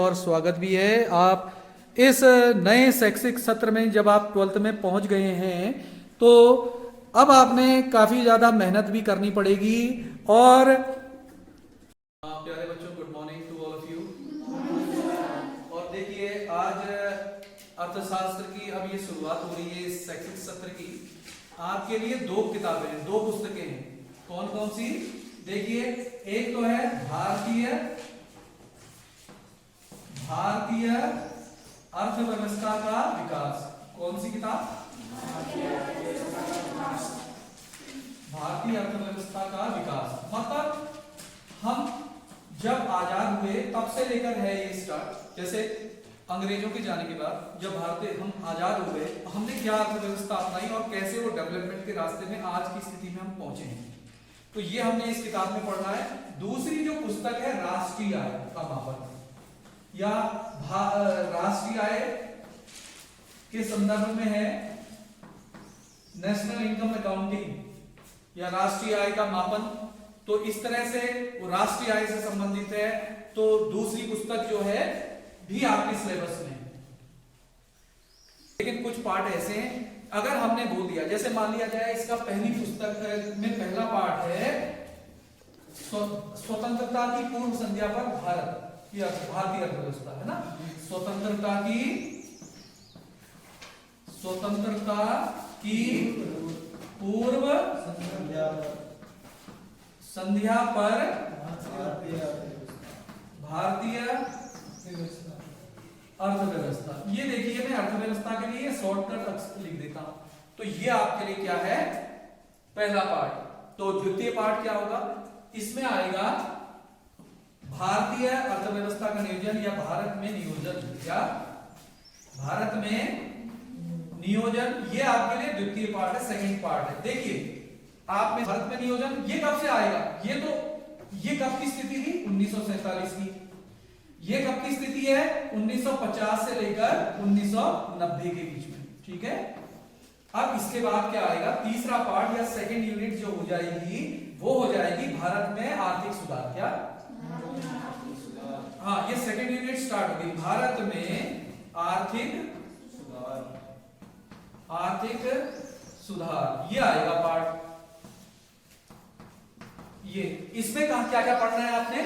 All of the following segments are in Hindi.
और स्वागत भी है। आप इस नए शैक्षिक सत्र में जब आप 12th में पहुंच गए हैं तो अब आपने काफ़ी ज़्यादा मेहनत भी करनी पड़ेगी। और प्यारे बच्चों, good morning to all of you. और देखिए, आज अर्थशास्त्र की अब ये शुरुआत हो रही है इस शैक्षिक सत्र की। आपके लिए दो किताबें हैं, दो पुस्तकें हैं। कौन कौन सी? देखिए, एक तो है भारतीय अर्थव्यवस्था का विकास। कौन सी किताब? भारतीय अर्थव्यवस्था का विकास। मतलब हम जब आजाद हुए तब से लेकर है ये स्टार्ट। जैसे अंग्रेजों के जाने के बाद जब हम आजाद हुए, हमने क्या अर्थव्यवस्था अपनाई और कैसे वो डेवलपमेंट के रास्ते में आज की स्थिति में हम पहुंचे हैं, तो ये हमने इस किताब में पढ़ना है। दूसरी जो पुस्तक है राष्ट्रीय आय का मापन या राष्ट्रीय आय के संदर्भ में है नेशनल इनकम अकाउंटिंग या राष्ट्रीय आय का मापन। तो इस तरह से वो राष्ट्रीय आय से संबंधित है। तो दूसरी पुस्तक जो है भी आपके सिलेबस में है। लेकिन कुछ पार्ट ऐसे हैं, अगर हमने बोल दिया, जैसे मान लिया जाए इसका पहली पुस्तक में पहला पार्ट है स्वतंत्रता की पूर्व संध्या पर भारत की भारतीय अर्थव्यवस्था, है ना। स्वतंत्रता की पूर्व संध्या पर भारतीय अर्थव्यवस्था। ये देखिए, मैं अर्थव्यवस्था के लिए शॉर्टकट लिख देता हूं। तो ये आपके लिए क्या है? पहला पार्ट। तो द्वितीय पार्ट क्या होगा? इसमें आएगा भारतीय अर्थव्यवस्था का नियोजन या भारत में नियोजन या भारत में नियोजन। ये आपके लिए द्वितीय पार्ट है, सेकंड पार्ट है। देखिए, आप में भारत में नियोजन ये कब से आएगा? ये कब की स्थिति थी? 1947 की। ये कब की स्थिति है? 1950 से लेकर 1990 के बीच में। ठीक है। अब इसके बाद क्या आएगा? तीसरा पार्ट या सेकंड यूनिट जो हो जाएगी वो हो जाएगी भारत में आर्थिक सुधार। क्या? हाँ, ये सेकंड यूनिट स्टार्ट होगी। भारत में आर्थिक सुधार, ये आएगा पार्ट। ये इसमें क्या क्या पढ़ना है आपने?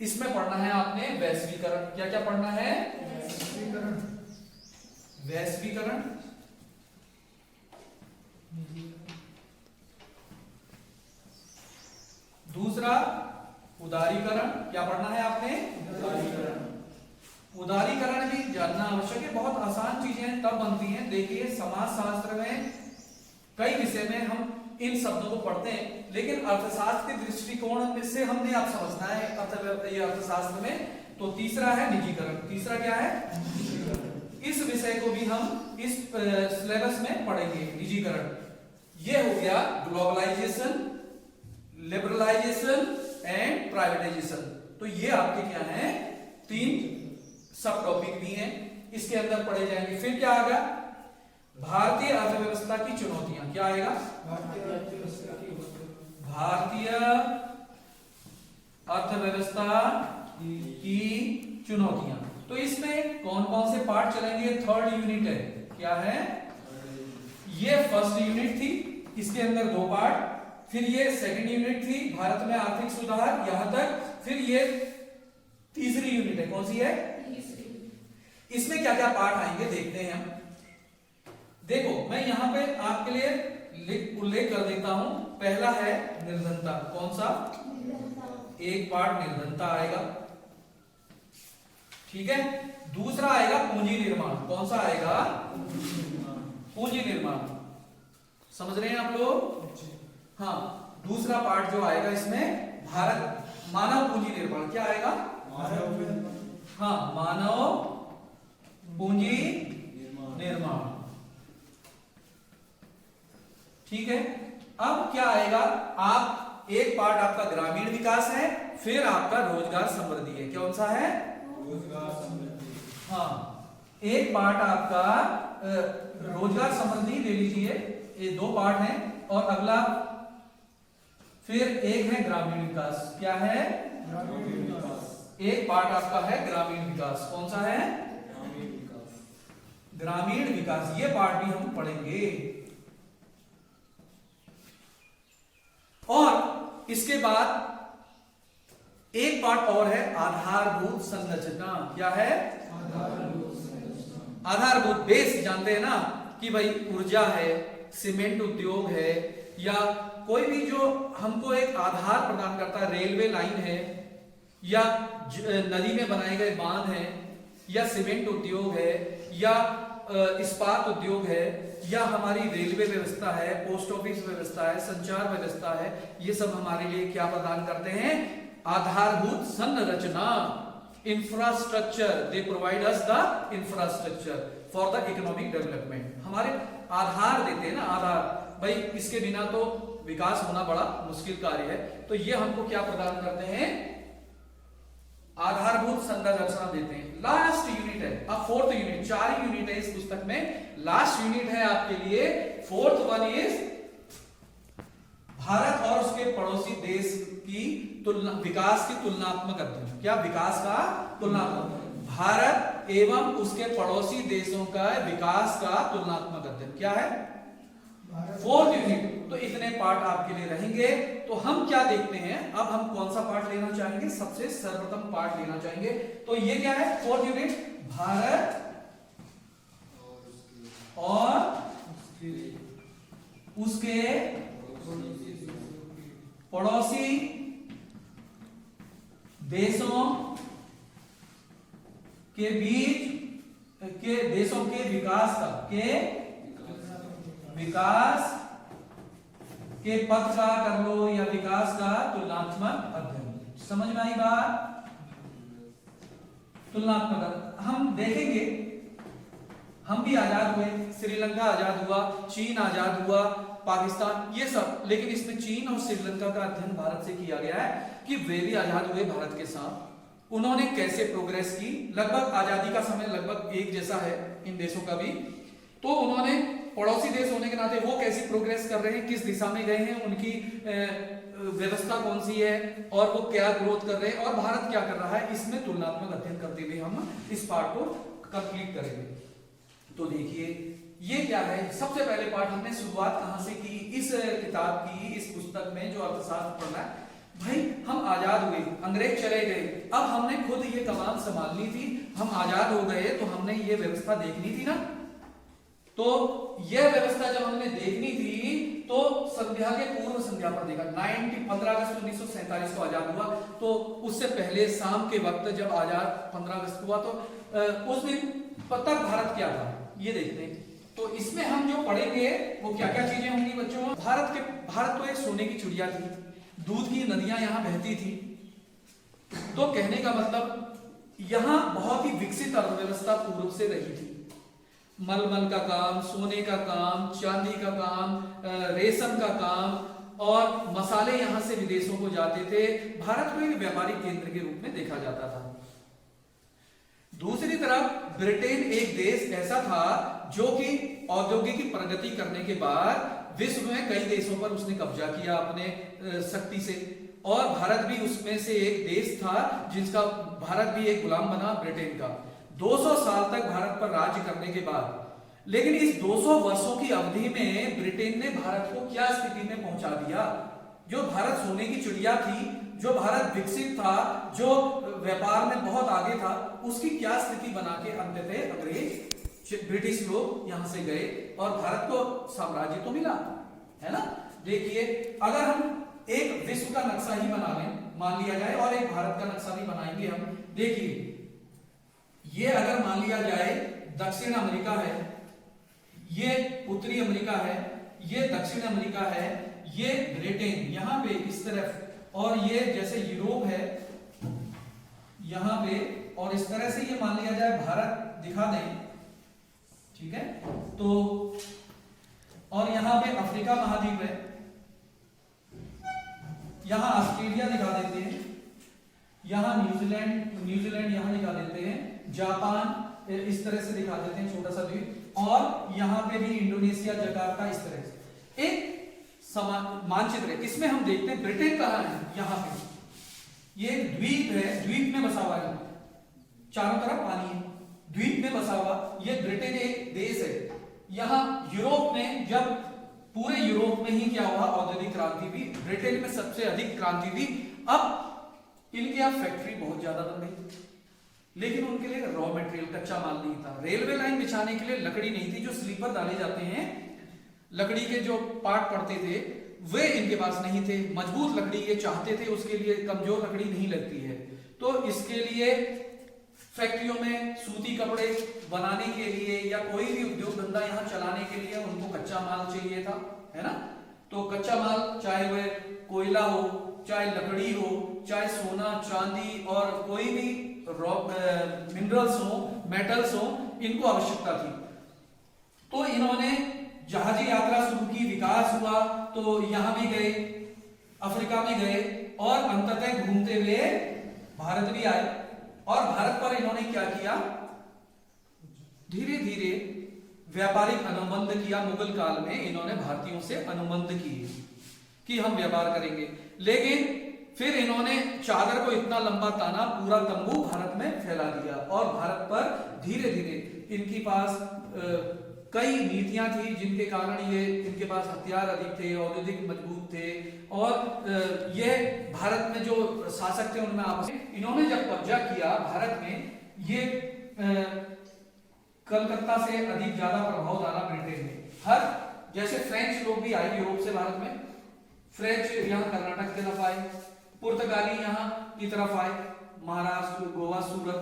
इसमें पढ़ना है आपने वैश्वीकरण। क्या क्या पढ़ना है? वैश्वीकरण, दूसरा उदारीकरण। क्या पढ़ना है आपने? उदारीकरण भी जानना आवश्यक है। बहुत आसान चीजें तब बनती हैं। देखिए, समाजशास्त्र में कई विषय में हम इन शब्दों को पढ़ते हैं, लेकिन अर्थशास्त्र के दृष्टिकोण से हमने आप समझना है अर्थशास्त्र में। तो तीसरा है निजीकरण। तीसरा क्या है? इस विषय को भी हम इस सिलेबस में पढ़ेंगे, निजीकरण। ये हो गया ग्लोबलाइजेशन, लिबरलाइजेशन एंड प्राइवेटाइजेशन। तो ये आपके क्या हैं? 3 सब टॉपिक भी हैं, इसके अंदर पढ़े जाएंगे। फिर क्या आएगा? भारतीय अर्थव्यवस्था की चुनौतियां। क्या आएगा? भारतीय अर्थव्यवस्था की चुनौतियां। तो इसमें कौन कौन से पार्ट चलेंगे? थर्ड यूनिट है। क्या है? ये फर्स्ट यूनिट थी, इसके अंदर 2 पार्ट। फिर ये सेकंड यूनिट थी, भारत में आर्थिक सुधार, यहां तक। फिर ये तीसरी यूनिट है। कौन सी है? इसमें क्या क्या पार्ट आएंगे देखते हैं हम। देखो, मैं यहां पे आपके लिए उल्लेख कर देता हूं। पहला है निर्धनता। कौन सा? एक पार्ट निर्धनता आएगा। ठीक है। दूसरा आएगा पूंजी निर्माण। कौन सा आएगा? पूंजी निर्माण। समझ रहे हैं आप लोग? हाँ। दूसरा पार्ट जो आएगा इसमें भारत मानव पूंजी निर्माण। क्या आएगा? हाँ, मानव पूंजी निर्माण। ठीक है। अब क्या आएगा? आप एक पार्ट आपका ग्रामीण विकास है, फिर आपका रोजगार समृद्धि है। कौन सा है? रोजगार समृद्धि। हाँ, एक पार्ट आपका रोजगार समृद्धि ले लीजिए। ये 2 पार्ट हैं। और अगला फिर एक है ग्रामीण विकास। क्या है? ग्रामीण विकास। एक पार्ट आपका है ग्रामीण विकास। कौन सा है? ग्रामीण विकास। ये पार्ट भी हम पढ़ेंगे। और इसके बाद एक पार्ट और है आधारभूत संरचना। क्या है? आधारभूत बेस। जानते हैं ना कि भाई ऊर्जा है, सीमेंट उद्योग है, या कोई भी जो हमको एक आधार प्रदान करता है, रेलवे लाइन है, या नदी में बनाए गए बांध है, या सीमेंट उद्योग है, या इस्पात उद्योग है, या हमारी रेलवे व्यवस्था है, पोस्ट ऑफिस व्यवस्था है, संचार व्यवस्था है, ये सब हमारे लिए क्या प्रदान करते हैं? आधारभूत संरचना। Infrastructure, they provide us the infrastructure for the economic development. हमारे आधार देते हैं ना, आधार। भाई इसके बिना तो विकास होना बड़ा मुश्किल कार्य है, तो ये हमको क्या प्रदान करते हैं? आधारभूत संरचना देते हैं। लास्ट यूनिट है, अब फोर्थ यूनिट। 4 यूनिट है इस पुस्तक में, लास्ट यूनिट है आपके लिए फोर्थ वन इज भारत और उसके पड़ोसी देश की तुलना, विकास की तुलनात्मक अध्ययन। क्या? विकास का तुलनात्मक। भारत एवं उसके पड़ोसी देशों का विकास का तुलनात्मक अध्ययन। क्या है? Fourth unit. तो इतने पार्ट आपके लिए रहेंगे। तो हम क्या देखते हैं, अब हम कौन सा पार्ट लेना चाहेंगे? सबसे सर्वप्रथम पार्ट लेना चाहेंगे। तो ये क्या है? फोर्थ यूनिट, भारत और उसके पड़ोसी देशों के बीच के देशों के विकास का विकास के पथ का कर लो, या विकास का तुलनात्मक अध्ययन। समझ में आई बात? तुलनात्मक हम देखेंगे, हम भी आजाद हुए, श्रीलंका आजाद हुआ, चीन आजाद हुआ, पाकिस्तान, ये सब। लेकिन इसमें चीन और श्रीलंका का अध्ययन भारत से किया गया है कि वे भी आजाद हुए भारत के साथ। उन्होंने कैसे प्रोग्रेस की। लगभग आजादी का समय लगभग एक जैसा है इन देशों का भी। तो उन्होंने पड़ोसी देश होने के नाते वो कैसी प्रोग्रेस कर रहे हैं, किस दिशा में गए हैं, उनकी व्यवस्था कौन सी है, और वो क्या ग्रोथ कर रहे हैं, और भारत क्या कर रहा है, इसमें तुलनात्मक अध्ययन करते हुए हम इस पार्ट को कंप्लीट करेंगे। तो देखिए ये क्या है। सबसे पहले पार्ट हमने शुरुआत कहां से की? इस किताब की, इस पुस्तक में जो अर्थशास्त्र पढ़ना है। भाई हम आजाद हुए, अंग्रेज चले गए, अब हमने खुद ये कमान संभालनी थी। हम आजाद हो गए तो हमने ये व्यवस्था देखनी थी ना। तो यह व्यवस्था जब हमने देखनी थी तो संध्या के पूर्व संध्या पर देखा। 15 अगस्त 1947 को आजाद हुआ, तो उससे पहले शाम के वक्त जब आजाद 15 अगस्त हुआ, तो उस दिन तक भारत क्या था ये देखते हैं। तो इसमें हम जो पढ़ेंगे वो क्या क्या चीजें होंगी बच्चों। भारत तो एक सोने की चिड़िया थी, दूध की नदियां यहां बहती थी। तो कहने का मतलब यहां बहुत ही विकसित अर्थव्यवस्था पूर्व से रही थी। मलमल का काम, सोने का काम, चांदी का काम, रेशम का काम, और मसाले यहां से विदेशों को जाते थे। भारत को एक व्यापारिक केंद्र के रूप में देखा जाता था। दूसरी तरफ ब्रिटेन एक देश ऐसा था जो कि औद्योगिक प्रगति करने के बाद विश्व में कई देशों पर उसने कब्जा किया अपने शक्ति से, और भारत भी उसमें से एक देश था जिसका भारत भी एक गुलाम बना ब्रिटेन का 200 साल तक भारत पर राज्य करने के बाद। लेकिन इस 200 वर्षों की अवधि में ब्रिटेन ने भारत को क्या स्थिति में पहुंचा दिया। जो भारत सोने की चिड़िया थी, जो भारत विकसित था, जो व्यापार में बहुत आगे था, उसकी क्या स्थिति बना के अंततः अंग्रेज ब्रिटिश लोग यहां से गए और भारत को साम्राज्य तो मिला, है ना। देखिए अगर हम एक विश्व का नक्शा ही बना लें, मान लिया जाए, और एक भारत का नक्शा भी बनाएंगे हम। देखिए ये अगर मान लिया जाए दक्षिण अमेरिका है, ये उत्तरी अमेरिका है, ये दक्षिण अमेरिका है, ये ब्रिटेन यहां पे इस तरफ, और ये जैसे यूरोप है यहां पे, और इस तरह से ये मान लिया जाए भारत दिखा दें, ठीक है। तो और यहां पे अफ्रीका महाद्वीप है, यहां ऑस्ट्रेलिया दिखा देते हैं, यहां न्यूजीलैंड यहां दिखा देते हैं, जापान इस तरह से दिखा देते हैं छोटा सा द्वीप, और यहां पे भी इंडोनेशिया, जकार्ता, इस तरह से एक मानचित्र है। इसमें हम देखते हैं ब्रिटेन कहां है, यहां पे ये द्वीप है, द्वीप में बसा हुआ है, चारों तरफ पानी है, द्वीप में बसा हुआ। ये ब्रिटेन एक देश है। यहां यूरोप में, जब पूरे यूरोप में ही क्या हुआ, औद्योगिक क्रांति हुई, ब्रिटेन में सबसे अधिक क्रांति हुई। अब इनके यहाँ फैक्ट्री बहुत ज्यादा बन गई, लेकिन उनके लिए रॉ मटेरियल, कच्चा माल नहीं था। रेलवे लाइन बिछाने के लिए लकड़ी नहीं थी, जो स्लीपर डाले जाते हैं, लकड़ी के जो पार्ट पड़ते थे वे इनके पास नहीं थे। मजबूत लकड़ी ये चाहते थे, उसके लिए कमजोर लकड़ी नहीं लगती है। तो इसके लिए फैक्ट्रियों में सूती कपड़े बनाने के लिए या कोई भी उद्योग धंधा यहाँ चलाने के लिए उनको कच्चा माल चाहिए था, है ना। तो कच्चा माल, चाहे वह कोयला हो, चाहे लकड़ी हो, चाहे सोना चांदी और कोई भी रॉ मिनरल्स हो, मेटल्स हो, इनको आवश्यकता थी। तो इन्होंने जहाजी यात्रा शुरू की, विकास हुआ। तो यहां भी गए, अफ्रीका में गए और अंततः घूमते हुए भारत भी आए। और भारत पर इन्होंने क्या किया, धीरे धीरे व्यापारिक अनुबंध किया। मुगल काल में इन्होंने भारतीयों से अनुबंध किए कि हम व्यापार करेंगे, लेकिन फिर इन्होंने चादर को इतना लंबा ताना, पूरा तंबू भारत में फैला दिया। और भारत पर धीरे धीरे इनके पास कई नीतियां थी, जिनके कारण ये, इनके पास हथियार अधिक थे, औद्योगिक मजबूत थे। और ये भारत में जो शासक थे उनमें आपस में इन्होंने जब कब्जा किया भारत में, ये कलकत्ता से अधिक ज्यादा प्रभाव डाला ब्रिटेन में। हर जैसे फ्रेंच लोग भी आए यूरोप से भारत में, फ्रेंच यहाँ कर्नाटक की तरफ आए, पुर्तगाली यहाँ की तरफ आए, महाराष्ट्र, गोवा, सूरत,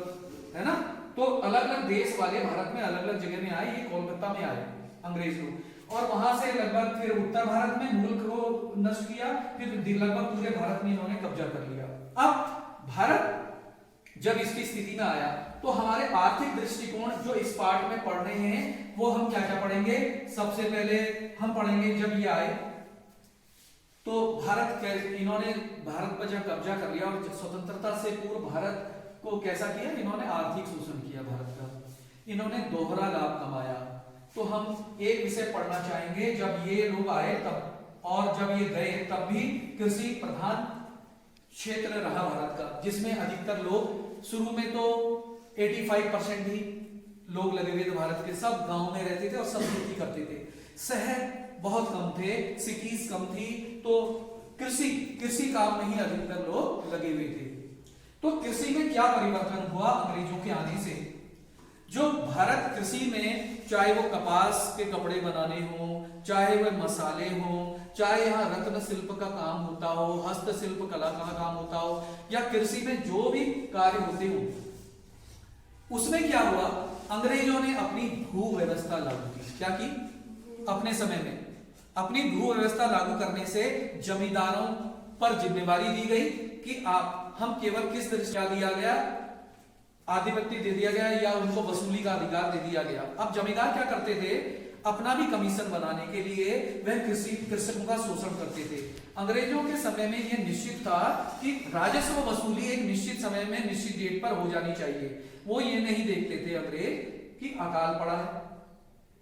है ना। तो अलग अलग देश वाले भारत में अलग अलग जगह में आए। ये कोलकाता में आए अंग्रेज लोग, और वहां से लगभग फिर उत्तर भारत में मुल्क को नष्ट किया, फिर लगभग पूरे भारत में इन्होंने कब्जा कर लिया। अब भारत जब इसकी स्थिति में आया, तो हमारे आर्थिक दृष्टिकोण जो इस पार्ट में पढ़ रहे हैं, वो हम क्या क्या पढ़ेंगे। सबसे पहले हम पढ़ेंगे, जब ये आए तो भारत, इन्होंने भारत पर जब कब्जा कर लिया और स्वतंत्रता से पूर्व भारत को कैसा किया, इन्होंने आर्थिक शोषण किया भारत का, इन्होंने दोहरा लाभ कमाया। तो हम एक विषय पढ़ना चाहेंगे, जब ये लोग आए तब और जब ये गए तब भी कृषि प्रधान क्षेत्र रहा भारत का, जिसमें अधिकतर लोग, शुरू में तो 85% ही लोग लगे हुए थे भारत के, सब गांव में रहते थे और सब खेती करते थे, शहर बहुत कम थे, सिटीज कम थी। तो कृषि काम में ही अधिकतर लोग लगे हुए थे। तो कृषि में क्या परिवर्तन हुआ अंग्रेजों के आने से। जो भारत कृषि में, चाहे वो कपास के कपड़े बनाने हो, चाहे वह मसाले हो, चाहे यहाँ रत्न शिल्प का काम होता हो, हस्तशिल्प कला का काम होता हो, या कृषि में जो भी कार्य होते हो, उसमें क्या हुआ, अंग्रेजों ने अपनी भू व्यवस्था लागू की। क्या की? अपने समय में अपनी भू व्यवस्था लागू करने से जमींदारों पर जिम्मेवारी दी गई कि हम केवल किस दृष्टि दिया गया, आधिपत्य दे दिया गया या उनको वसूली का अधिकार दे दिया गया। अब जमींदार क्या करते थे, अपना भी कमीशन बनाने के लिए वह कृषकों का शोषण करते थे। अंग्रेजों के समय में यह निश्चित था कि राजस्व वसूली एक निश्चित समय में निश्चित डेट पर हो जानी चाहिए। वो ये नहीं देखते थे अंग्रेज कि अकाल पड़ा है,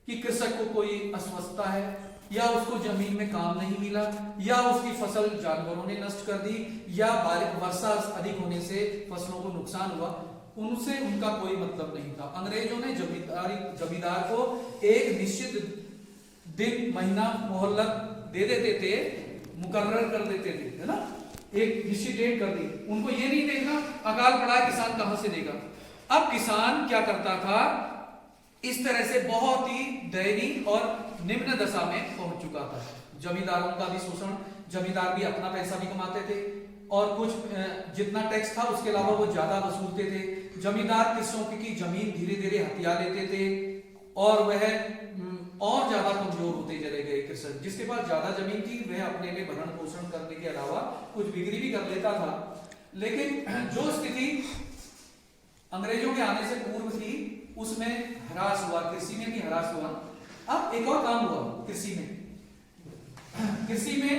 कि कृषक को कोई अस्वस्थता है, या उसको जमीन में काम नहीं मिला, या उसकी फसल जानवरों ने नष्ट कर दी, या वर्षा अधिक होने से फसलों को नुकसान हुआ, उनसे उनका कोई मतलब नहीं था। अंग्रेजों ने जमींदार को एक निश्चित दिन, महीना, मोहल्लत दे देते थे, मुकर्रर कर देते थे, है ना, एक निश्चित डेट कर दी। उनको ये नहीं देखना अकाल पड़ा है, किसान कहां से देगा। अब किसान क्या करता था, इस तरह से बहुत ही दयनीय और निम्न दशा में पहुंच चुका था। जमींदारों का भी शोषण, जमींदार भी अपना पैसा भी कमाते थे और कुछ जितना टैक्स था उसके अलावा वो ज्यादा वसूलते थे। जमींदार कृषकों की जमीन धीरे धीरे हथिया लेते थे और वह और ज्यादा कमजोर होते चले गए। कृषक जिसके पास ज्यादा जमीन थी वह अपने लिए भरण पोषण करने के अलावा कुछ बिक्री भी कर लेता था। लेकिन जो स्थिति अंग्रेजों के आने से पूर्व थी उसमें ह्रास हुआ, कृषि में भी ह्रास हुआ। अब एक और काम हुआ कृषि में। कृषि में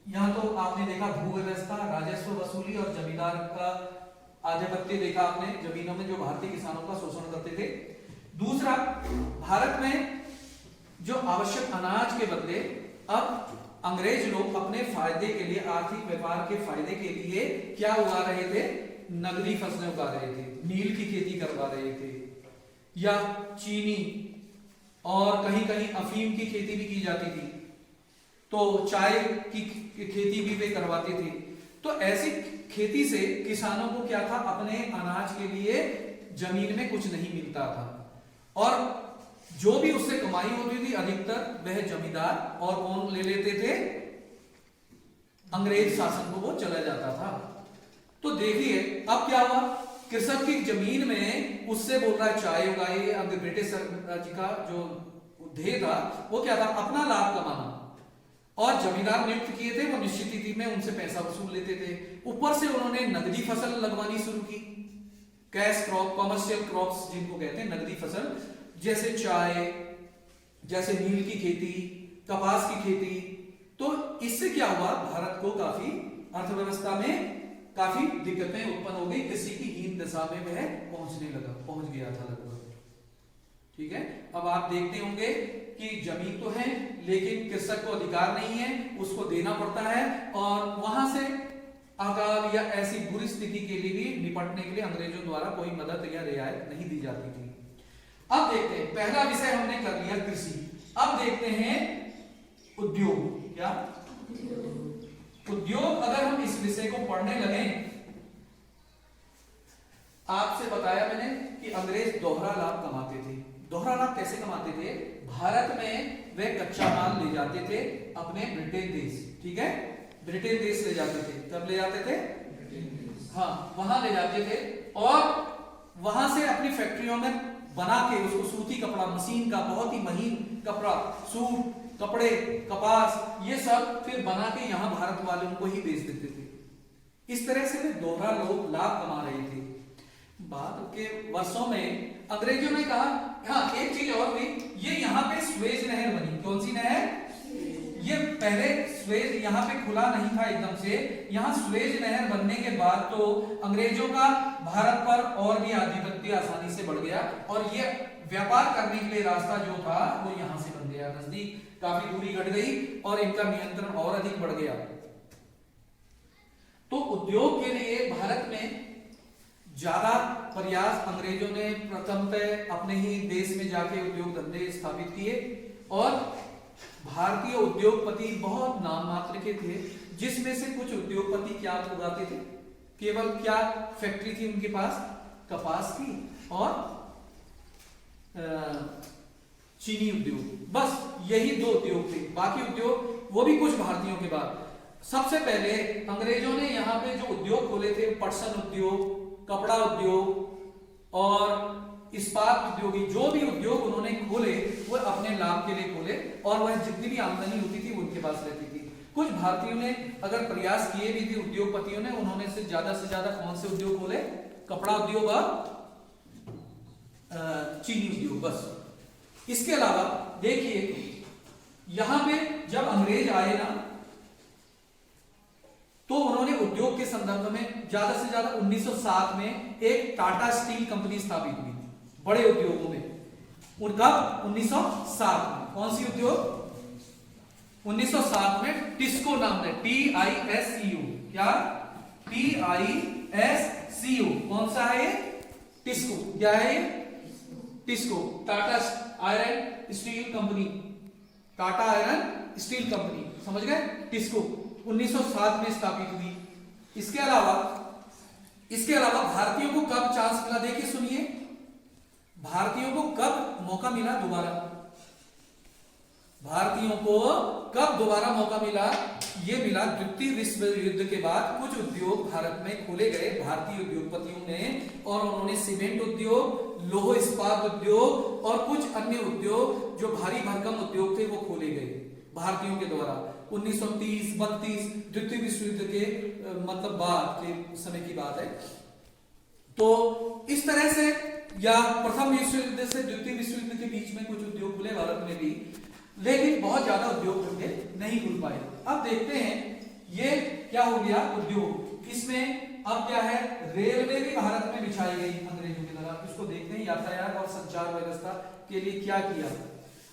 यहां तो आपने देखा भू व्यवस्था, राजस्व वसूली और जमींदार का आधिपत्य देखा आपने, जमीनों में जो भारतीय किसानों का शोषण करते थे। दूसरा, भारत में जो आवश्यक अनाज के बदले अब अंग्रेज लोग अपने फायदे के लिए, आर्थिक व्यापार के फायदे के लिए क्या उगा रहे थे? नगदी फसलें उगा रहे थे, नील की खेती करवा रहे थे, या चीनी और कहीं कहीं अफीम की खेती भी की जाती थी, तो चाय की खेती भी वे करवाते थे। तो ऐसी खेती से किसानों को क्या था? अपने अनाज के लिए जमीन में कुछ नहीं मिलता था, और जो भी उससे कमाई होती थी अधिकतर वह जमींदार और कौन ले लेते थे? अंग्रेज शासन को वो चला जाता था। तो देखिए अब क्या हुआ, कृषक की जमीन में उससे बोल रहा है चाय उगाइए। अब ब्रिटिश जी का जो ध्येय था वो क्या था? अपना लाभ कमाना, और जमींदार नियुक्त किए थे वो निश्चित तिथि में उनसे पैसा वसूल लेते थे। ऊपर से उन्होंने नकदी फसल लगवानी शुरू की, कैश क्रॉप, कॉमर्शियल क्रॉप्स जिनको कहते हैं, नकदी फसल, जैसे चाय, जैसे नील की खेती, कपास की खेती। तो इससे क्या हुआ? भारत को काफी अर्थव्यवस्था में काफी दिक्कतें उत्पन्न हो गई, किसी की हीन दशा में वह पहुंच गया था लगभग। ठीक है, अब आप देखते होंगे कि जमीन तो है लेकिन कृषक को अधिकार नहीं है, उसको देना पड़ता है, और वहां से अकाल या ऐसी बुरी स्थिति के लिए भी निपटने के लिए अंग्रेजों द्वारा कोई मदद या रियायत नहीं दी जाती थी। अब देखते हैं, पहला विषय हमने कर लिया कृषि। अब देखते हैं उद्योग। क्या उद्योग? अगर हम इस विषय को पढ़ने लगे, आपसे बताया मैंने कि अंग्रेज दोहरा लाभ कमाते थे। दोहरा लाभ कैसे कमाते थे? भारत में वे कच्चा माल ले जाते थे अपने ब्रिटेन देश, ठीक है, ब्रिटेन देश ले जाते थे। कब ले जाते थे? हाँ, वहां ले जाते थे, और वहां से अपनी फैक्ट्रियों में बना के उसको सूती कपड़ा, मशीन का बहुत ही महीन कपड़ा, सूट, कपड़े, कपास, ये सब फिर बना के यहाँ भारत वालों को ही बेच देते थे। इस तरह से वे दोहरा लोग लाभ कमा रहे थे। बाद के वर्षों में अंग्रेजों ने कहा, हाँ एक चीज और हुई, ये यहाँ पे स्वेज नहर बनी। कौन सी नहर? ये पहले स्वेज यहाँ पे खुला नहीं था एकदम से, यहाँ स्वेज नहर बनने के बाद तो अंग्रेजों का भारत पर और भी आधिपत्य आसानी से बढ़ गया, और ये व्यापार करने के लिए रास्ता जो था वो यहाँ से बन गया, नजदीक काफी दूरी घट गई और इनका नियंत्रण और अधिक बढ़ गया। तो उद्योग के लिए भारत में ज्यादा प्रयास अंग्रेजों ने प्रथमतः अपने ही देश में जाके उद्योग धंधे स्थापित किए, और भारतीय उद्योगपति बहुत नाम मात्र के थे, जिसमें से कुछ उद्योगपति क्या उगाते थे? केवल क्या फैक्ट्री थी उनके पास? कपास की और चीनी उद्योग, बस यही दो उद्योग थे। बाकी उद्योग वो भी कुछ भारतीयों के बाद। सबसे पहले अंग्रेजों ने यहाँ पे जो उद्योग खोले थे, पटसन उद्योग, कपड़ा उद्योग और इस्पात उद्योगी, जो भी उद्योग उन्होंने खोले वो अपने लाभ के लिए खोले, और वह जितनी भी आमदनी होती थी उनके पास रहती थी। कुछ भारतीयों ने अगर प्रयास किए भी थे, उद्योगपतियों ने, उन्होंने से ज्यादा कौन से उद्योग खोले? कपड़ा उद्योग और चीनी उद्योग, बस। इसके अलावा देखिए यहां पे जब अंग्रेज आए ना, तो उन्होंने उद्योग के संदर्भ में ज्यादा से ज्यादा 1907 में एक टाटा स्टील कंपनी स्थापित हुई बड़े उद्योगों में। उनका 1907 में कौन सी उद्योग? 1907 में टिस्को नाम है, TISCO। क्या? TISCO। कौन सा है ये? टिस्को। क्या है ये? TISCO, Tata iron steel company, Tata iron steel company, समझ गए? टिस्को 1907 में स्थापित हुई। इसके अलावा भारतीयों को कब चांस मिला? देखिए सुनिए, भारतीयों को कब मौका मिला दोबारा? भारतीयों को कब दोबारा मौका मिला? ये मिला द्वितीय विश्व युद्ध के बाद। कुछ उद्योग भारत में खोले गए भारतीय उद्योगपतियों ने, और उन्होंने सीमेंट उद्योग, लौह इस्पात उद्योग और कुछ अन्य उद्योग जो भारी भरकम उद्योग थे वो खोले गए भारतीयों के द्वारा। 1930-32 द्वितीय विश्व युद्ध के मतलब बाद के समय की बात है। तो इस तरह से, या प्रथम विश्व युद्ध से द्वितीय विश्व युद्ध के बीच में कुछ उद्योग खुले भारत में भी, लेकिन बहुत ज्यादा उद्योग खुले नहीं खुल पाए। अब देखते हैं ये क्या हो गया उद्योग। इसमें अब क्या है? रेलवे भी भारत में बिछाई गई अंग्रेजों की तरह। इसको देखते हैं, यातायात और संचार व्यवस्था के लिए क्या किया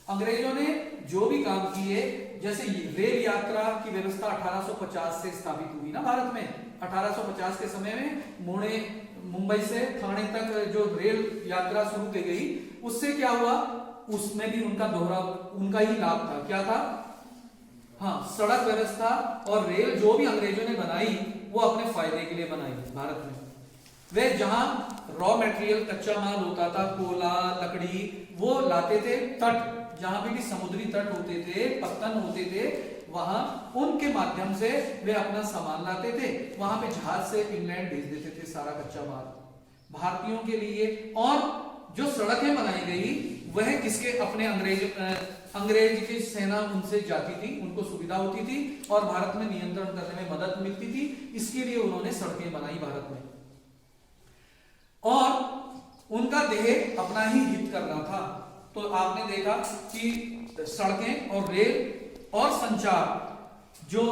अंग्रेजों ने। जो भी काम किए, जैसे रेल यात्रा की व्यवस्था 1850 से स्थापित हुई ना भारत में। 1850 के समय में मुंबई से ठाणे तक जो रेल यात्रा शुरू की गई, उससे क्या हुआ, उसमें भी उनका ही लाभ था। क्या था? हाँ, सड़क व्यवस्था और रेल जो भी अंग्रेजों ने बनाई वो अपने फायदे के लिए बनाई भारत में। वे जहां रॉ मटेरियल कच्चा माल होता था, कोला, लकड़ी, वो लाते थे तट, जहां पे भी समुद्री तट होते थे, पत्तन होते थे, वहां उनके माध्यम से वे अपना सामान लाते थे। वहां पे जहाज से इंग्लैंड भेज देते थे सारा कच्चा माल भारतीयों के लिए। और जो सड़कें बनाई गई वह किसके? अपने अंग्रेज की सेना उनसे जाती थी, उनको सुविधा होती थी और भारत में नियंत्रण करने में मदद मिलती थी। इसके लिए उन्होंने सड़कें बनाई भारत में। और उनका ध्येय अपना ही हित करना था। तो आपने देखा कि सड़कें और रेल और संचार, जो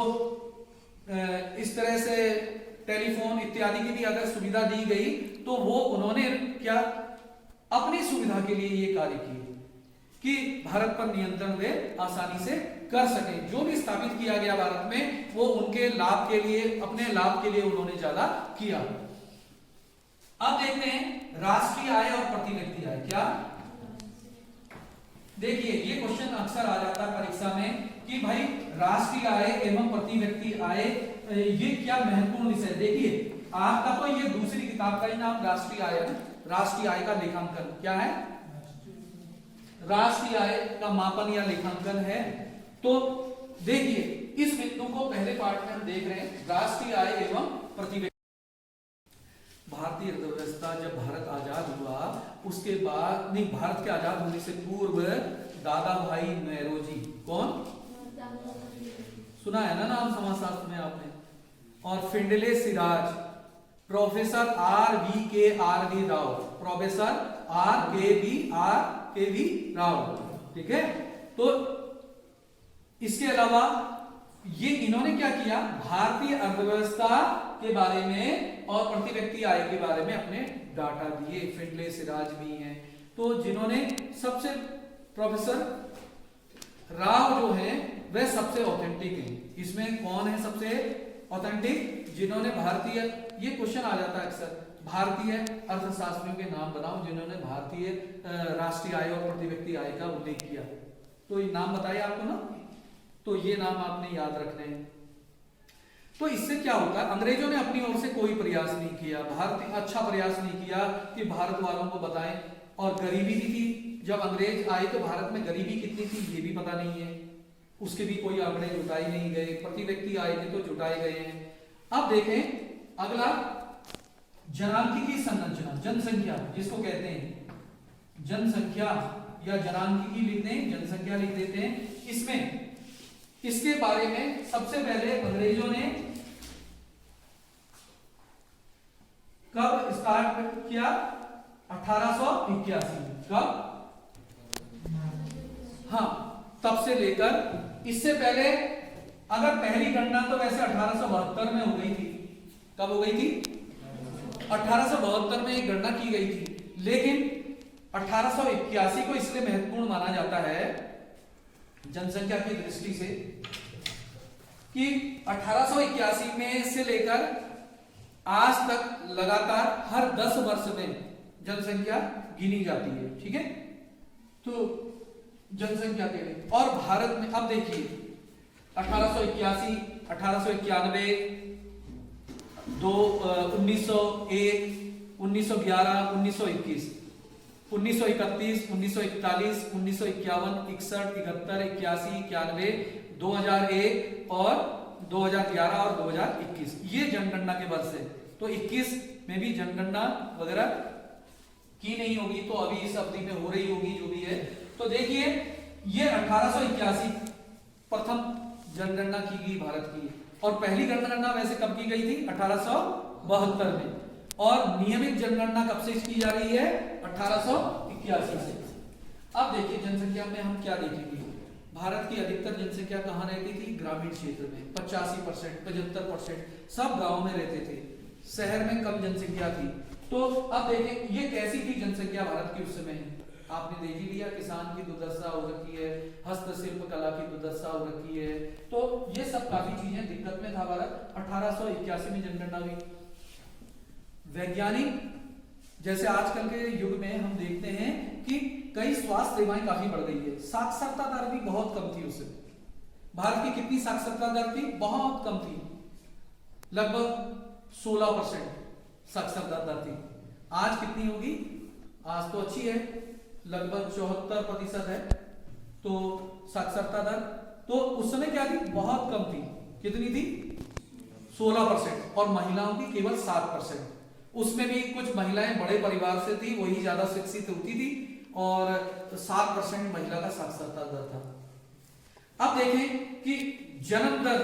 इस तरह से टेलीफोन इत्यादि की भी अगर सुविधा दी गई तो वो उन्होंने क्या, अपनी सुविधा के लिए ये कार्य किए कि भारत पर नियंत्रण वे आसानी से कर सके। जो भी स्थापित किया गया भारत में वो उनके लाभ के लिए, अपने लाभ के लिए उन्होंने ज्यादा किया। अब देखते हैं राष्ट्रीय आय और प्रति व्यक्ति आय। क्या? देखिए ये क्वेश्चन अक्सर आ जाता है परीक्षा में कि भाई राष्ट्रीय आय एवं प्रति व्यक्ति आय ये क्या महत्वपूर्ण विषय। देखिए आपका तो ये दूसरी किताब का ही नाम राष्ट्रीय आय है। राष्ट्रीय आय का लेखांकन क्या है? राष्ट्रीय आय का मापन या लेखांकन है। तो देखिए इस बिंदु को पहले पार्ट में हम देख रहे हैं, राष्ट्रीय आय एवं प्रति व्यक्ति। भारतीय अर्थव्यवस्था जब भारत आजाद हुआ उसके बाद, नहीं, भारत के आजाद होने से पूर्व दादा भाई नौरोजी, कौन सुना है ना नाम समाजशास्त्र में आपने, और फिंडले सिराज, professor R V K R V. Rao, professor R K V. Rao, ठीक है। तो इसके अलावा ये इन्होंने क्या किया, भारतीय अर्थव्यवस्था के बारे में और प्रति व्यक्ति आय के बारे में अपने डाटा दिए। फिंडले सिराज भी हैं, तो जिन्होंने सबसे, प्रोफेसर राव जो है वह सबसे ऑथेंटिक है। इसमें कौन है सबसे ऑथेंटिक? जिन्होंने भारतीय, ये क्वेश्चन आ जाता है अक्सर, भारतीय अर्थशास्त्रियों के नाम बनाओ जिन्होंने भारतीय राष्ट्रीय आय और प्रति व्यक्ति आय का उल्लेख किया। तो ये नाम बताइए आपको ना, तो ये नाम आपने याद रखने हैं। तो इससे क्या होता है, अंग्रेजों ने अपनी ओर से कोई प्रयास नहीं किया, भारत अच्छा प्रयास नहीं किया कि भारत वालों को बताएं। और गरीबी भी थी, जब अंग्रेज आए तो भारत में गरीबी कितनी थी ये भी पता नहीं है, उसके भी कोई आंकड़े जुटाए नहीं गए। प्रति व्यक्ति आए थे तो जुटाए गए हैं। अब देखें अगला, जनांकिकी संरचना, जनसंख्या जिसको कहते हैं, जनसंख्या या जनांकिकी लिख दें, जनसंख्या लिख देते हैं। इसमें इसके बारे में सबसे पहले अंग्रेजों ने कब स्टार्ट किया? 1881। कब? हाँ, तब से लेकर, इससे पहले अगर पहली गणना तो वैसे 1872 में हो गई थी। कब हो गई थी? 1872 में एक गणना की गई थी, लेकिन 1881 को इसलिए महत्वपूर्ण माना जाता है जनसंख्या की दृष्टि से कि 1881 में से लेकर आज तक लगातार हर 10 वर्ष में जनसंख्या गिनी जाती है, ठीक है। तो जनसंख्या के लिए, और भारत में अब देखिए 1881, 1891, 1901, 1911, 1921, 1931, 1941, 1951, 61, 71, 81, 91, 2001 और 2011 और 2021 ये जनगणना के वर्ष है। तो 21 में भी जनगणना वगैरह की नहीं होगी, तो अभी इस अवधि में हो रही होगी जो भी है। तो देखिए ये 1881 प्रथम जनगणना की गई भारत की, और पहली जनगणना वैसे कब की गई थी? 1872 में। और नियमित जनगणना कब से की जा रही है? 1881 से। अब देखिए जनसंख्या में हम क्या देखेंगे, भारत की अधिकतर जनसंख्या कहाँ रहती थी? ग्रामीण क्षेत्र में 85%, 75% सब गांव में रहते थे, शहर में कम जनसंख्या थी। तो अब देखें ये कैसी थी जनसंख्या भारत की उस समय, आपने देख ही लिया, किसान की दुर्दशा हो रखी है, हस्तशिल्प कला की दुर्दशा हो रखी है। तो ये सब काफी चीजें दिक्कत में था भारत। 1881 में जनगणना हुई। वैज्ञानिक, जैसे आजकल के युग में हम देखते हैं कि कई स्वास्थ्य सेवाएं काफी बढ़ गई है, साक्षरता दर भी बहुत कम थी उससे। भारत की कितनी साक्षरता दर थी? बहुत कम थी, लगभग 16% साक्षरता दर थी। आज कितनी होगी? आज तो अच्छी है, लगभग 74% है तो साक्षरता दर। तो उस समय क्या थी? बहुत कम थी। कितनी थी? 16%। और महिलाओं की केवल 7%। उसमें भी कुछ महिलाएं बड़े परिवार से थी, वही ज्यादा शिक्षित होती थी, और 7% महिला का साक्षरता दर था। अब देखें कि जन्म दर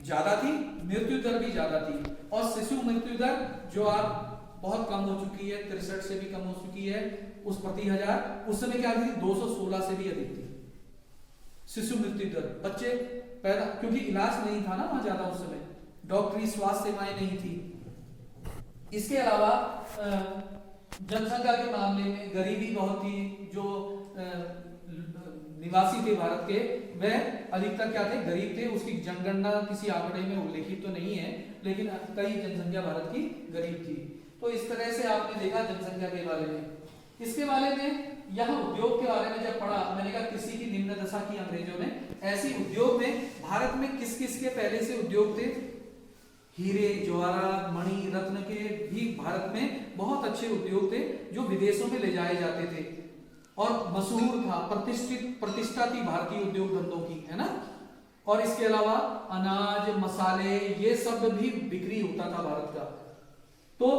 ज्यादा थी, मृत्यु दर भी ज्यादा थी, और शिशु मृत्यु दर जो आप बहुत कम हो चुकी है, 63 से भी कम हो चुकी है उस प्रति हजार। उस समय क्या थी? 216 से भी अधिक थी शिशु मृत्यु दर। बच्चे पैदा, क्योंकि इलाज नहीं था ना वहां ज्यादा, उस समय डॉक्टरी स्वास्थ्य सेवाएं नहीं थी। इसके अलावा जनसंख्या के मामले में गरीबी बहुत थी। जो निवासी थे भारत के, वह अधिकतर क्या थे? गरीब थे। उसकी जनगणना किसी आंकड़े में उल्लेखित तो नहीं है, लेकिन कई जनसंख्या भारत की गरीब थी। तो इस तरह से आपने देखा जनसंख्या के बारे में। इसके बारे में यहाँ उद्योग के बारे में जब पढ़ा, मैंने कहा किसी की निम्न दशा की अंग्रेजों ने। ऐसी उद्योग में भारत में किस किस के पहले से उद्योग थे? हीरे, जवाहरात, मणि, रत्न के भी भारत में बहुत अच्छे उद्योग थे, जो विदेशों में ले जाए जाते थे, और मशहूर था, प्रतिष्ठा थी भारतीय उद्योग धंधों की, है ना। और इसके अलावा अनाज, मसाले, ये सब भी बिक्री होता था भारत का। तो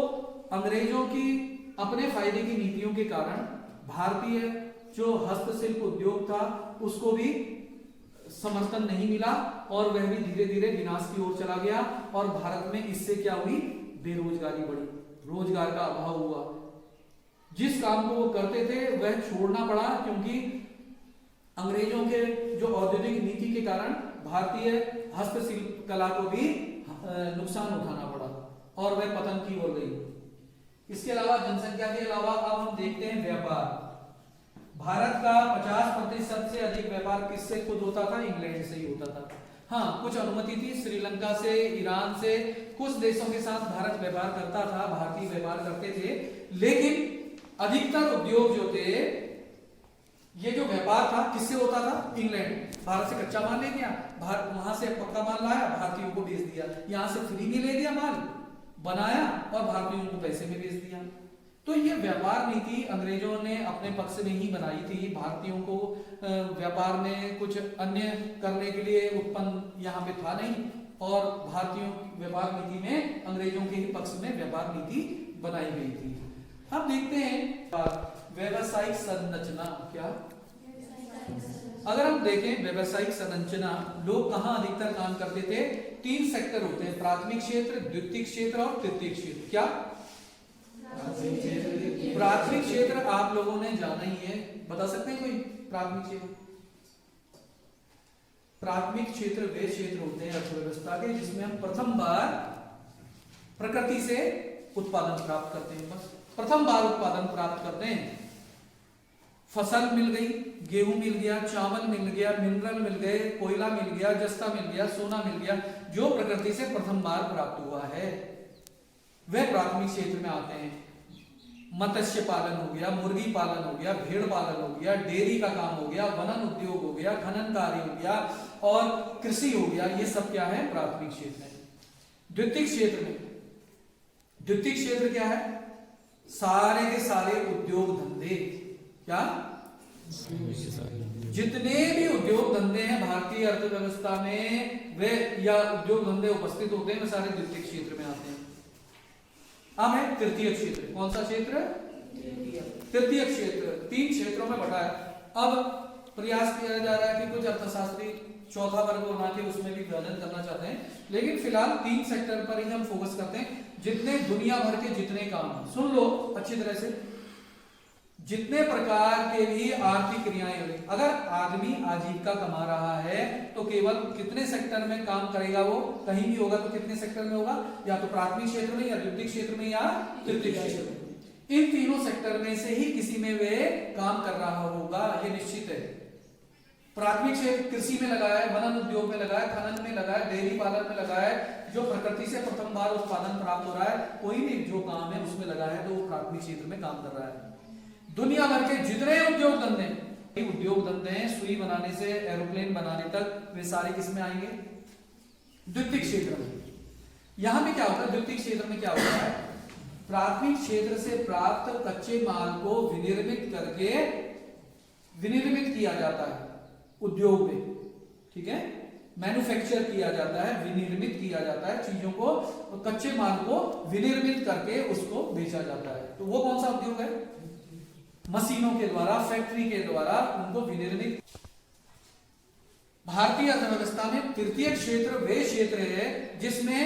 अंग्रेजों की अपने फायदे की नीतियों के कारण भारतीय जो हस्तशिल्प उद्योग था उसको भी समर्थन नहीं मिला, और वह भी धीरे धीरे विनाश की ओर चला गया। और भारत में इससे क्या हुई? बेरोजगारी बढ़ी, रोजगार का अभाव हुआ। जिस काम को वो करते थे वह छोड़ना पड़ा, क्योंकि अंग्रेजों के जो औद्योगिक नीति के कारण भारतीय हस्तशिल्प कला को भी नुकसान उठाना पड़ा, और वह पतन की ओर गई। इसके अलावा जनसंख्या के अलावा अब हम देखते हैं व्यापार। भारत का 50% से अधिक व्यापार किससे खुद होता था? इंग्लैंड से ही होता था। हाँ, कुछ अनुमति थी श्रीलंका से, ईरान से, कुछ देशों के साथ भारत व्यापार करता था, भारतीय व्यापार करते थे। लेकिन अधिकतर उद्योग जो थे, ये जो व्यापार था किससे होता था? इंग्लैंड। भारत से कच्चा माल ले गया, वहां से पक्का माल लाया, भारतीयों को बेच दिया। यहां से फ्री में ले लिया माल, बनाया और भारतीयों को पैसे में बेच दिया। तो ये व्यापार नीति अंग्रेजों ने अपने पक्ष में ही बनाई थी। भारतीयों को व्यापार में कुछ अन्य करने के लिए उत्पन्न यहाँ पे था नहीं, और भारतीयों की व्यापार नीति में अंग्रेजों के ही पक्ष में व्यापार नीति बनाई गई थी। अब देखते हैं व्यवसायिक संरचना। क्या? अगर हम देखें व्यवसायिक संरचना, लोग कहाँ अधिकतर काम करते थे? 3 सेक्टर होते हैं, प्राथमिक क्षेत्र, द्वितीयक क्षेत्र और तृतीयक क्षेत्र। क्या? प्राथमिक क्षेत्र आप लोगों ने जाना ही है, बता सकते हैं कोई? प्राथमिक क्षेत्र, प्राथमिक क्षेत्र वे क्षेत्र होते हैं अर्थव्यवस्था के जिसमें हम प्रथम बार प्रकृति से उत्पादन प्राप्त करते हैं। बस प्रथम बार उत्पादन प्राप्त करते हैं। फसल मिल गई, गेहूं मिल गया, चावल मिल गया, मिनरल मिल गए, कोयला मिल गया, जस्ता मिल गया, सोना मिल गया, जो प्रकृति से प्रथम बार प्राप्त हुआ है वह प्राथमिक क्षेत्र में आते हैं। मत्स्य पालन हो गया, मुर्गी पालन हो गया, भेड़ पालन हो गया, डेयरी का काम हो गया, वनन उद्योग हो गया, खनन कार्य हो गया और कृषि हो गया, ये सब क्या है? प्राथमिक क्षेत्र है। द्वितीयक क्षेत्र में, द्वितीयक क्षेत्र क्या है? सारे के सारे उद्योग धंधे। क्या? जितने भी उद्योग धंधे हैं भारतीय अर्थव्यवस्था में, वे या उद्योग धंधे उपस्थित होते हैं, वे सारे द्वितीयक क्षेत्र में आते हैं। अब है तृतीय क्षेत्र। कौन सा क्षेत्र? तृतीय क्षेत्र 3 क्षेत्रों में बटा है। अब प्रयास किया जा रहा है कि कुछ अर्थशास्त्री चौथा वर्ग बना के उसमें भी विभाजन करना चाहते हैं, लेकिन फिलहाल 3 सेक्टर पर ही हम फोकस करते हैं। जितने दुनिया भर के जितने काम, सुन लो अच्छी तरह से, जितने प्रकार के भी आर्थिक क्रियाएं होंगी, अगर आदमी आजीविका कमा रहा है तो केवल कितने सेक्टर में काम करेगा? वो कहीं भी होगा तो कितने सेक्टर में होगा? या तो प्राथमिक क्षेत्र में, या द्वितीयक क्षेत्र में, या तृतीयक क्षेत्र में। इन तीनों सेक्टर में से ही किसी में वे काम कर रहा होगा, ये निश्चित है। प्राथमिक क्षेत्र कृषि में लगा है, वनन उद्योग में लगा है, खनन में लगा है, डेयरी पालन में लगा है, जो प्रकृति से प्रथम बार उत्पादन प्राप्त हो रहा है, कोई भी जो काम है उसमें लगा है तो वो प्राथमिक क्षेत्र में काम कर रहा है। दुनिया भर के जितने उद्योग धंधे हैं, सुई बनाने से एरोप्लेन बनाने तक, वे सारे किस में आएंगे? द्वितीय क्षेत्र में। यहां पे क्या होता है? द्वितीय क्षेत्र में क्या होता है? प्राथमिक क्षेत्र से प्राप्त कच्चे माल को विनिर्मित किया जाता है उद्योग में, ठीक है, मैन्युफैक्चर किया जाता है, विनिर्मित किया जाता है, चीजों को, कच्चे माल को विनिर्मित करके उसको बेचा जाता है। तो वो कौन सा उद्योग है? मशीनों के द्वारा, फैक्ट्री के द्वारा उनको विनिर्मित। भारतीय अर्थव्यवस्था में तृतीय क्षेत्र वे क्षेत्र है जिसमें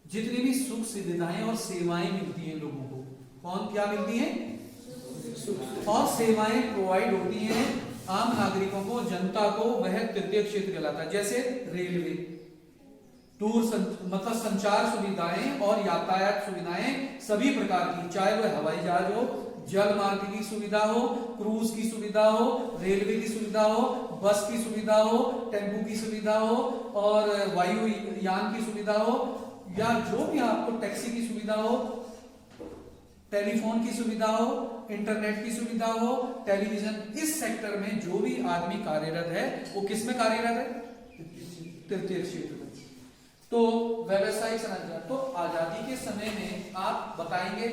जितनी भी सुख सुविधाएं और सेवाएं मिलती हैं लोगों को। कौन क्या मिलती है? और सेवाएं प्रोवाइड होती हैं आम नागरिकों को, जनता को, वह तृतीय क्षेत्र कहलाता है। जैसे रेलवे, मतलब संचार सुविधाएं और यातायात सुविधाएं सभी प्रकार की, चाहे वह हवाई जहाज हो, जल मार्ग की सुविधा हो, क्रूज की सुविधा हो, रेलवे की सुविधा हो, बस की सुविधा हो, टेम्पू की सुविधा हो, और वायुयान की सुविधा हो, या जो भी आपको टैक्सी की सुविधा हो, टेलीफोन की सुविधा हो, इंटरनेट की सुविधा हो, टेलीविजन, इस सेक्टर में जो भी आदमी कार्यरत है वो किस में कार्यरत है? तृतीय क्षेत्र में। तो व्यावसायिक संरचना, तो आजादी के समय में आप बताएंगे,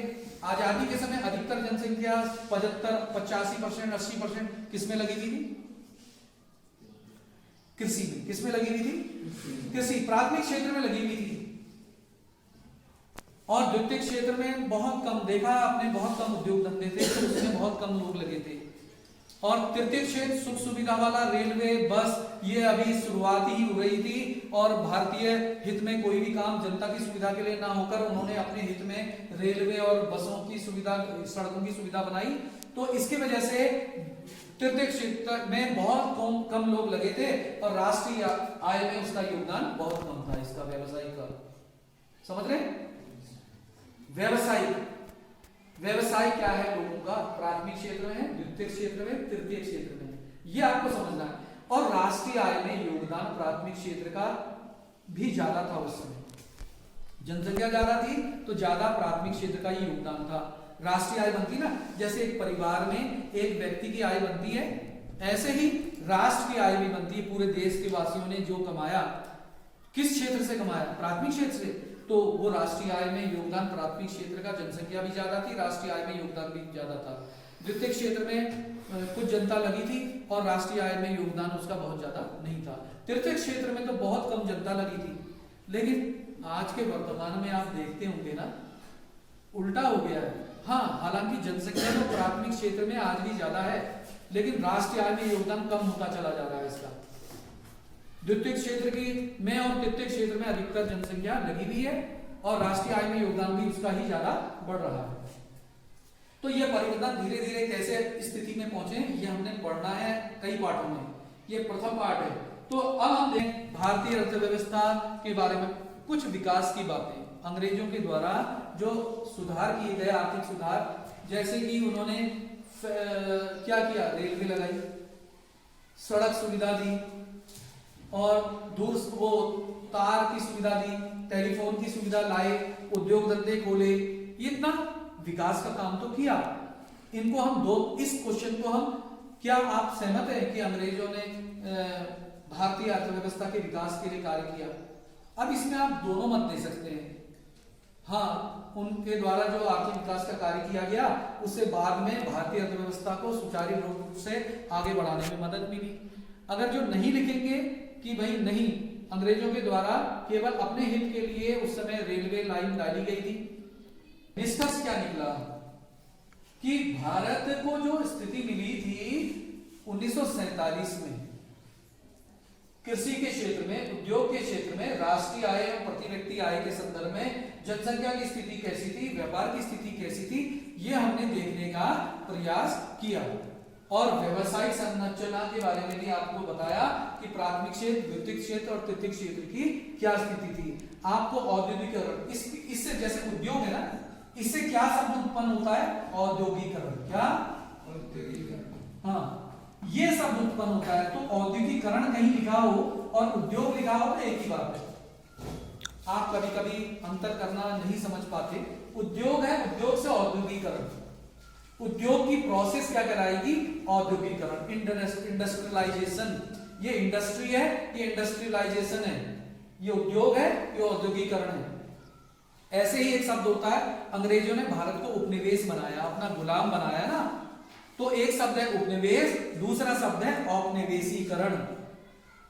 आजादी के समय अधिकतर जनसंख्या 85%, 80% किस में लगी हुई थी? कृषि में। किस में लगी हुई थी? कृषि, प्राथमिक क्षेत्र में लगी हुई थी। और द्वितीय क्षेत्र में बहुत कम देखा आपने, बहुत कम उद्योग धंधे थे, तो उसमें बहुत कम लोग लगे थे। और तृतीय क्षेत्र सुख सुविधा वाला, रेलवे, बस, ये अभी शुरुआत ही हो रही थी, और भारतीय हित में कोई भी काम जनता की सुविधा के लिए ना होकर उन्होंने अपने हित में रेलवे और बसों की सुविधा, सड़कों की सुविधा बनाई। तो इसकी वजह से तृतीय क्षेत्र में बहुत कम लोग लगे थे, और राष्ट्रीय आय में उसका योगदान बहुत कम था, इसका व्यवसायिक का। समझ रहे? व्यवसाय क्या है लोगों का? प्राथमिक क्षेत्र में, द्वितीय क्षेत्र में, तृतीय क्षेत्र में, ये आपको समझना है। और राष्ट्रीय आय में योगदान प्राथमिक क्षेत्र का भी ज्यादा था उस समय, जनसंख्या ज्यादा थी तो ज्यादा प्राथमिक क्षेत्र का ही योगदान था। राष्ट्रीय आय बनती ना, जैसे एक परिवार में एक व्यक्ति की आय बनती है, ऐसे ही राष्ट्र की आय भी बनती है। पूरे देश के वासियों ने जो कमाया, किस क्षेत्र से कमाया? प्राथमिक क्षेत्र से। तो वो राष्ट्रीय आय में योगदान प्राथमिक क्षेत्र का, जनसंख्या भी ज्यादा थी, राष्ट्रीय आय में योगदान भी ज्यादा था। द्वितीय क्षेत्र में कुछ जनता लगी थी और राष्ट्रीय आय में योगदान उसका बहुत ज्यादा नहीं था। तृतीय क्षेत्र में तो बहुत कम जनता लगी थी। लेकिन आज के वर्तमान में आप देखते होंगे ना, उल्टा हो गया है। हाँ, हालांकि जनसंख्या तो प्राथमिक क्षेत्र में आज भी ज्यादा है, लेकिन राष्ट्रीय आय में योगदान कम होता चला जा रहा है इसका। द्वितीय क्षेत्र की में और तृतीय क्षेत्र में अधिकतर जनसंख्या लगी हुई है, और राष्ट्रीय आय में योगदान भी उसका ही ज्यादा बढ़ रहा है। तो यह परिवर्तन धीरे धीरे कैसे स्थिति में पहुंचे, ये हमने पढ़ना है कई पार्टों में। ये प्रथम पार्ट है। तो अब हम देखें भारतीय अर्थव्यवस्था के बारे में कुछ विकास की बातें। अंग्रेजों के द्वारा जो सुधार किए गए, आर्थिक सुधार, जैसे कि उन्होंने क्या किया? रेलवे लगाई, सड़क सुविधा दी, और दूर वो तार की सुविधा दी, टेलीफोन की सुविधा लाए, उद्योग धंधे खोले, ये इतना विकास का काम तो किया। इनको हम इस क्वेश्चन को हम, क्या आप सहमत हैं कि अंग्रेजों ने भारतीय अर्थव्यवस्था के विकास के लिए कार्य किया? अब इसमें आप दोनों मत दे सकते हैं। हाँ, उनके द्वारा जो आर्थिक विकास का कार्य किया गया, उससे बाद में भारतीय अर्थव्यवस्था को सुचारू रूप से आगे बढ़ाने में मदद मिली। अगर जो नहीं लिखेंगे कि भाई नहीं, अंग्रेजों के द्वारा केवल अपने हित के लिए उस समय रेलवे लाइन डाली गई थी, निष्कर्ष क्या निकला कि भारत को जो स्थिति मिली थी 1947 में, कृषि के क्षेत्र में, उद्योग के क्षेत्र में, राष्ट्रीय आय और प्रति व्यक्ति आय के संदर्भ में जनसंख्या की स्थिति कैसी थी, व्यापार की स्थिति कैसी थी, ये हमने देखने का प्रयास किया। और व्यवसायिक संरचना के बारे में भी आपको बताया कि प्राथमिक क्षेत्र, द्वितीय क्षेत्र और तृतीय क्षेत्र की क्या स्थिति थी। आपको औद्योगिकरण, इससे जैसे उद्योग है ना, इससे क्या शब्द उत्पन्न होता है? औद्योगिकरण। क्या? हाँ, ये शब्द उत्पन्न होता है। तो औद्योगिकरण कहीं लिखा हो और उद्योग लिखा हो तो एक ही बात है। आप कभी कभी अंतर करना नहीं समझ पाते। उद्योग है, उद्योग से औद्योगिकरण। उद्योग की प्रोसेस क्या कराएगी? औद्योगिकरण, इंडस्ट्रियलाइजेशन। ये इंडस्ट्री है, ये इंडस्ट्रियलाइजेशन है। ये उद्योग है, ये औद्योगिकरण है। ऐसे ही एक शब्द होता है, अंग्रेजों ने भारत को उपनिवेश बनाया, अपना गुलाम बनाया ना, तो एक शब्द है उपनिवेश, दूसरा शब्द है औपनिवेशीकरण।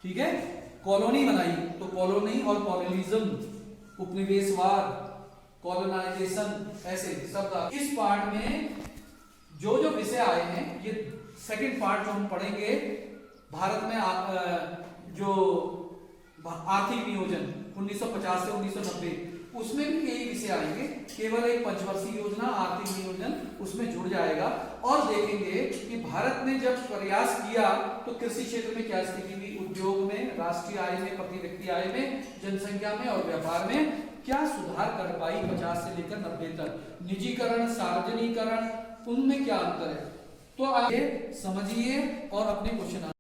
ठीक है, कॉलोनी बनाई तो कॉलोनी और कॉलोनिज्म, उपनिवेशवाद, कॉलोनाइजेशन, ऐसे शब्द। इस पार्ट में जो जो विषय आए हैं, ये सेकंड पार्ट जो हम पढ़ेंगे, भारत में जो आर्थिक नियोजन 1950 से 1990, उसमें भी यही विषय आएंगे। केवल एक पंचवर्षीय योजना आर्थिक नियोजन उसमें जुड़ जाएगा। और देखेंगे कि भारत ने जब प्रयास किया तो कृषि क्षेत्र में क्या स्थिति हुई, उद्योग में, राष्ट्रीय आय में, प्रति व्यक्ति आय में, जनसंख्या में और व्यापार में क्या सुधार कर पाई 50 से लेकर 90 तक। निजीकरण, सार्वजनिकरण, उनमें क्या अंतर है। तो आगे समझिए और अपने क्वेश्चन